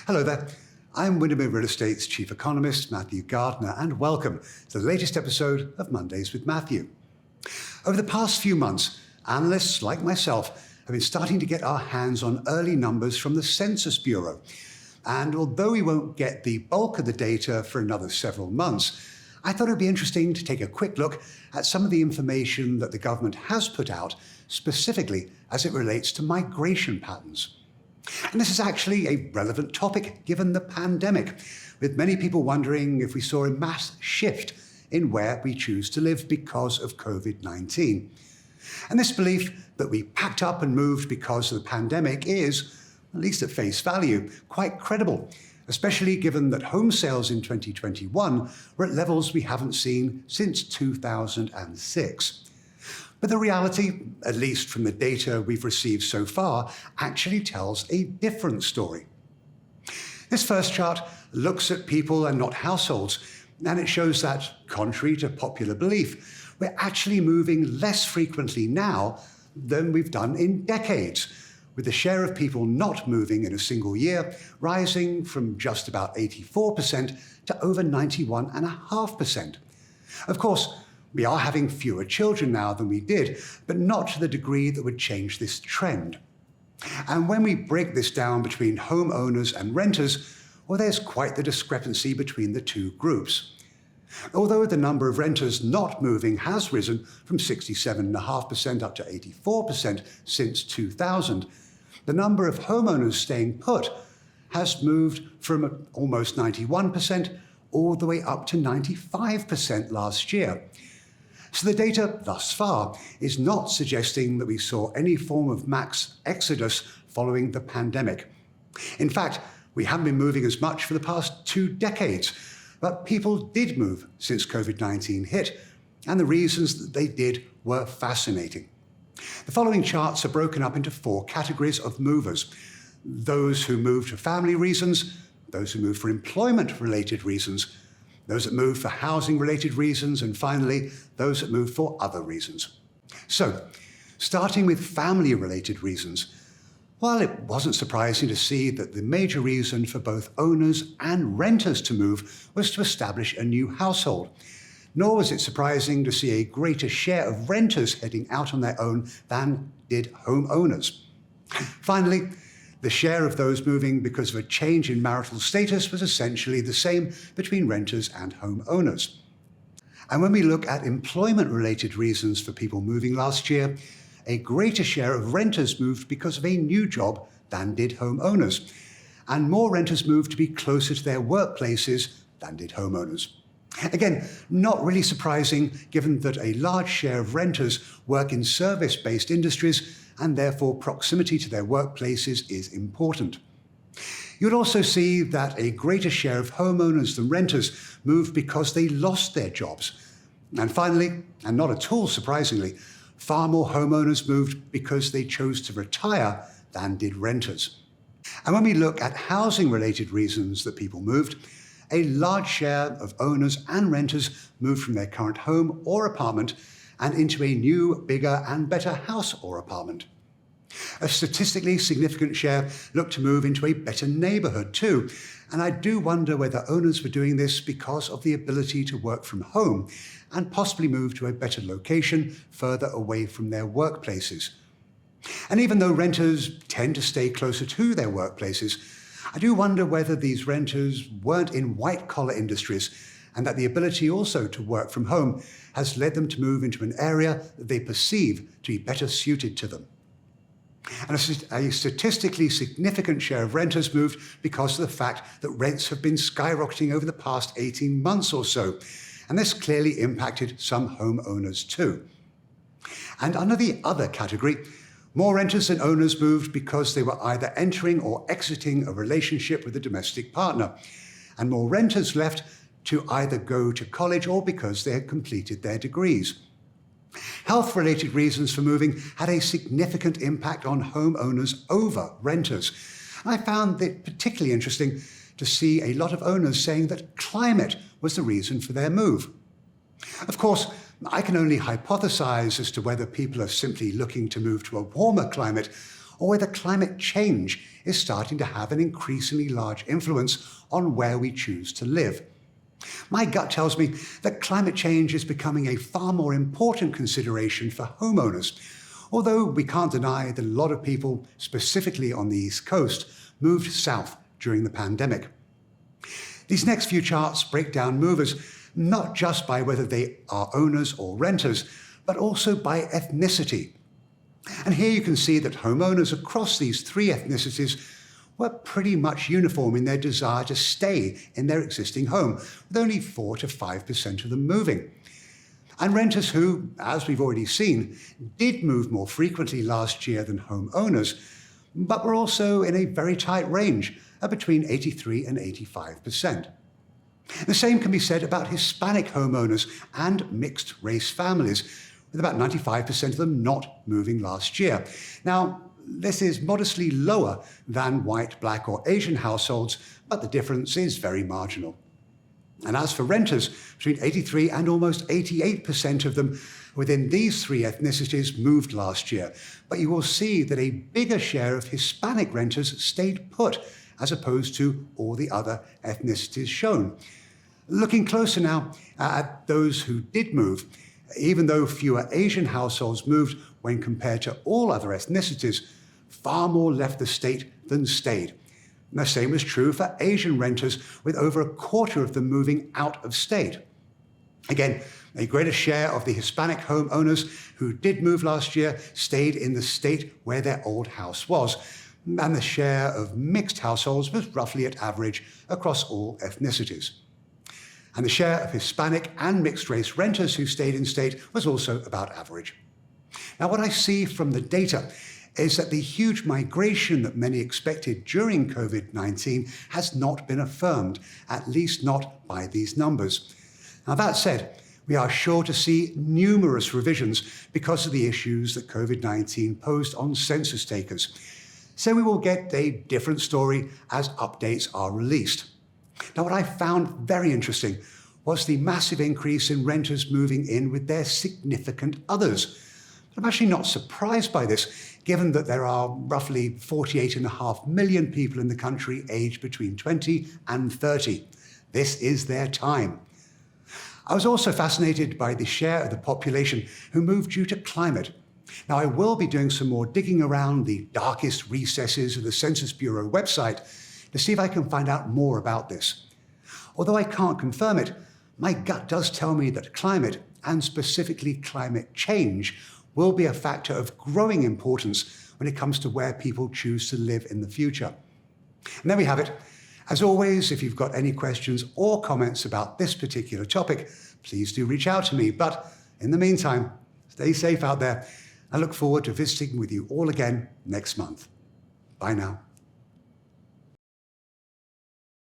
Hello there. I'm Windermere Real Estate's Chief Economist, Matthew Gardner, and welcome to the latest episode of Mondays with Matthew. Over the past few months, analysts like myself have been starting to get our hands on early numbers from the Census Bureau. And although we won't get the bulk of the data for another several months, I thought it would be interesting to take a quick look at some of the information that the government has put out, specifically as it relates to migration patterns. And this is actually a relevant topic given the pandemic, with many people wondering if we saw a mass shift in where we choose to live because of COVID-19. And this belief that we packed up and moved because of the pandemic is, at least at face value, quite credible, especially given that home sales in 2021 were at levels we haven't seen since 2006. But the reality, at least from the data we've received so far, actually tells a different story. This first chart looks at people and not households, and it shows that, contrary to popular belief, we're actually moving less frequently now than we've done in decades, with the share of people not moving in a single year rising from just about 84% to over 91.5%. Of course, we are having fewer children now than we did, but not to the degree that would change this trend. And when we break this down between homeowners and renters, well, there's quite the discrepancy between the two groups. Although the number of renters not moving has risen from 67.5% up to 84% since 2000, the number of homeowners staying put has moved from almost 91% all the way up to 95% last year. So the data thus far is not suggesting that we saw any form of mass exodus following the pandemic. In fact, we haven't been moving as much for the past 2 decades, but people did move since COVID-19 hit, and the reasons that they did were fascinating. The following charts are broken up into 4 categories of movers: those who moved for family reasons, those who moved for employment-related reasons, those that moved for housing-related reasons, and finally, those that moved for other reasons. So, starting with family-related reasons, while it wasn't surprising to see that the major reason for both owners and renters to move was to establish a new household, nor was it surprising to see a greater share of renters heading out on their own than did homeowners. Finally, the share of those moving because of a change in marital status was essentially the same between renters and homeowners. And when we look at employment-related reasons for people moving last year, a greater share of renters moved because of a new job than did homeowners, and more renters moved to be closer to their workplaces than did homeowners. Again, not really surprising given that a large share of renters work in service-based industries and therefore proximity to their workplaces is important. You'll also see that a greater share of homeowners than renters moved because they lost their jobs. And finally, and not at all surprisingly, far more homeowners moved because they chose to retire than did renters. And when we look at housing-related reasons that people moved, a large share of owners and renters moved from their current home or apartment and into a new, bigger and better house or apartment. A statistically significant share looked to move into a better neighbourhood too, and I do wonder whether owners were doing this because of the ability to work from home and possibly move to a better location further away from their workplaces. And even though renters tend to stay closer to their workplaces, I do wonder whether these renters weren't in white-collar industries and that the ability also to work from home has led them to move into an area that they perceive to be better suited to them. And a statistically significant share of renters moved because of the fact that rents have been skyrocketing over the past 18 months or so, and this clearly impacted some homeowners too. And under the other category, more renters than owners moved because they were either entering or exiting a relationship with a domestic partner, and more renters left to either go to college or because they had completed their degrees. Health-related reasons for moving had a significant impact on homeowners over renters. I found it particularly interesting to see a lot of owners saying that climate was the reason for their move. Of course, I can only hypothesize as to whether people are simply looking to move to a warmer climate or whether climate change is starting to have an increasingly large influence on where we choose to live. My gut tells me that climate change is becoming a far more important consideration for homeowners, although we can't deny that a lot of people, specifically on the East Coast, moved south during the pandemic. These next few charts break down movers not just by whether they are owners or renters, but also by ethnicity. And here you can see that homeowners across these three ethnicities were pretty much uniform in their desire to stay in their existing home, with only 4 to 5% of them moving. And renters who, as we've already seen, did move more frequently last year than homeowners, but were also in a very tight range of between 83 and 85%. The same can be said about Hispanic homeowners and mixed-race families, with about 95% of them not moving last year. Now, this is modestly lower than white, black, or Asian households, but the difference is very marginal. And as for renters, between 83 and almost 88% of them within these three ethnicities moved last year. But you will see that a bigger share of Hispanic renters stayed put, as opposed to all the other ethnicities shown. Looking closer now at those who did move, even though fewer Asian households moved when compared to all other ethnicities, far more left the state than stayed. And the same was true for Asian renters, with over a quarter of them moving out of state. Again, a greater share of the Hispanic homeowners who did move last year stayed in the state where their old house was, and the share of mixed households was roughly at average across all ethnicities. And the share of Hispanic and mixed-race renters who stayed in state was also about average. Now, what I see from the data is that the huge migration that many expected during COVID-19 has not been affirmed, at least not by these numbers. Now, that said, we are sure to see numerous revisions because of the issues that COVID-19 posed on census takers. So we will get a different story as updates are released. Now, what I found very interesting was the massive increase in renters moving in with their significant others. I'm actually not surprised by this, given that there are roughly 48.5 million people in the country aged between 20 and 30. This is their time. I was also fascinated by the share of the population who moved due to climate. Now, I will be doing some more digging around the darkest recesses of the Census Bureau website to see if I can find out more about this. Although I can't confirm it, my gut does tell me that climate, and specifically climate change, will be a factor of growing importance when it comes to where people choose to live in the future. And there we have it. As always, if you've got any questions or comments about this particular topic, please do reach out to me. But in the meantime, stay safe out there. I look forward to visiting with you all again next month. Bye now.